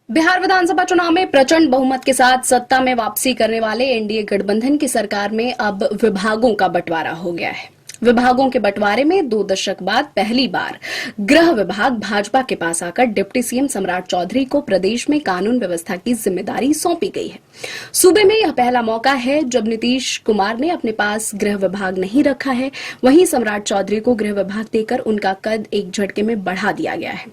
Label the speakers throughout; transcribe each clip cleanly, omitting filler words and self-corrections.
Speaker 1: बिहार विधानसभा चुनाव में प्रचंड बहुमत के साथ सत्ता में वापसी करने वाले एनडीए गठबंधन की सरकार में अब विभागों का बंटवारा हो गया है। विभागों के बंटवारे में 2 दशक बाद पहली बार गृह विभाग भाजपा के पास आकर डिप्टी सीएम सम्राट चौधरी को प्रदेश में कानून व्यवस्था की जिम्मेदारी सौंपी गई है। सूबे में यह पहला मौका है जब नीतीश कुमार ने अपने पास गृह विभाग नहीं रखा है। वहीं सम्राट चौधरी को गृह विभाग देकर उनका कद एक झटके में बढ़ा दिया गया है।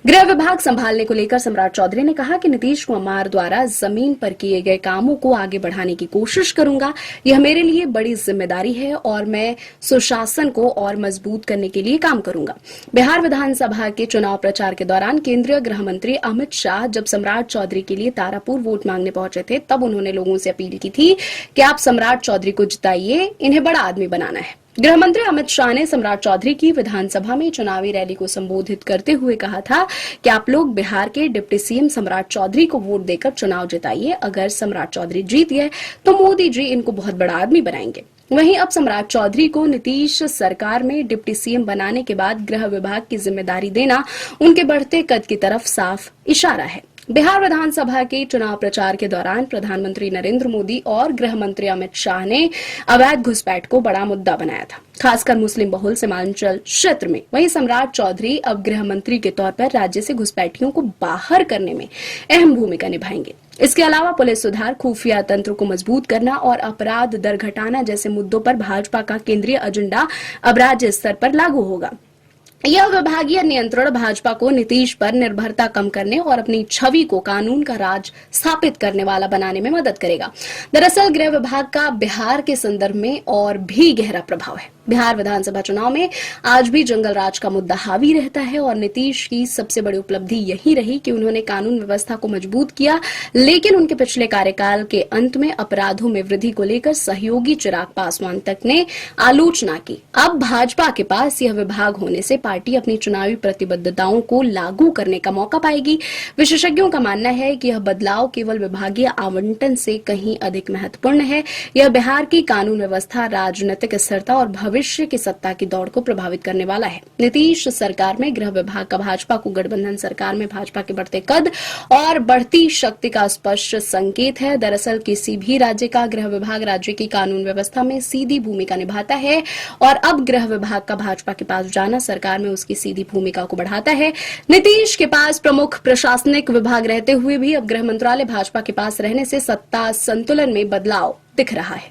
Speaker 1: गृह विभाग संभालने को लेकर सम्राट चौधरी ने कहा कि नीतीश कुमार द्वारा जमीन पर किए गए कामों को आगे बढ़ाने की कोशिश करूंगा। यह मेरे लिए बड़ी जिम्मेदारी है और मैं शासन को और मजबूत करने के लिए काम करूंगा। बिहार विधानसभा के चुनाव प्रचार के दौरान केंद्रीय गृह मंत्री अमित शाह जब सम्राट चौधरी के लिए तारापुर वोट मांगने पहुंचे थे, तब उन्होंने लोगों से अपील की थी कि आप सम्राट चौधरी को जिताइए, इन्हें बड़ा आदमी बनाना है। गृह मंत्री अमित शाह ने सम्राट चौधरी की विधानसभा में चुनावी रैली को संबोधित करते हुए कहा था कि आप लोग बिहार के डिप्टी सीएम सम्राट चौधरी को वोट देकर चुनाव जिताइए। अगर सम्राट चौधरी जीत गए तो मोदी जी इनको बहुत बड़ा आदमी बनाएंगे। वहीं अब सम्राट चौधरी को नीतीश सरकार में डिप्टी सीएम बनाने के बाद गृह विभाग की जिम्मेदारी देना उनके बढ़ते कद की तरफ साफ इशारा है। बिहार विधानसभा के चुनाव प्रचार के दौरान प्रधानमंत्री नरेंद्र मोदी और गृह मंत्री अमित शाह ने अवैध घुसपैठ को बड़ा मुद्दा बनाया था, खासकर मुस्लिम बहुल सीमांचल क्षेत्र में। वहीं सम्राट चौधरी अब गृह मंत्री के तौर पर राज्य से घुसपैठियों को बाहर करने में अहम भूमिका निभाएंगे। इसके अलावा पुलिस सुधार, खुफिया तंत्र को मजबूत करना और अपराध दर घटाना जैसे मुद्दों पर भाजपा का केंद्रीय एजेंडा अब राज्य स्तर पर लागू होगा। यह विभागीय नियंत्रण भाजपा को नीतीश पर निर्भरता कम करने और अपनी छवि को कानून का राज स्थापित करने वाला बनाने में मदद करेगा। दरअसल गृह विभाग का बिहार के संदर्भ में और भी गहरा प्रभाव है। बिहार विधानसभा चुनाव में आज भी जंगल राज का मुद्दा हावी रहता है और नीतीश की सबसे बड़ी उपलब्धि यही रही कि उन्होंने कानून व्यवस्था को मजबूत किया, लेकिन उनके पिछले कार्यकाल के अंत में अपराधों में वृद्धि को लेकर सहयोगी चिराग पासवान तक ने आलोचना की। अब भाजपा के पास यह विभाग होने से पार्टी अपनी चुनावी प्रतिबद्धताओं को लागू करने का मौका पाएगी। विशेषज्ञों का मानना है कि यह बदलाव केवल विभागीय आवंटन से कहीं अधिक महत्वपूर्ण है। यह बिहार की कानून व्यवस्था, राजनीतिक स्थिरता और भविष्य की सत्ता की दौड़ को प्रभावित करने वाला है। नीतीश सरकार में गृह विभाग का भाजपा को गठबंधन सरकार में भाजपा के बढ़ते कद और बढ़ती शक्ति का स्पष्ट संकेत है। दरअसल किसी भी राज्य का गृह विभाग राज्य की कानून व्यवस्था में सीधी भूमिका निभाता है और अब गृह विभाग का भाजपा के पास जाना सरकार में उसकी सीधी भूमिका को बढ़ाता है। नीतीश के पास प्रमुख प्रशासनिक विभाग रहते हुए भी अब गृह मंत्रालय भाजपा के पास रहने से सत्ता संतुलन में बदलाव दिख रहा है।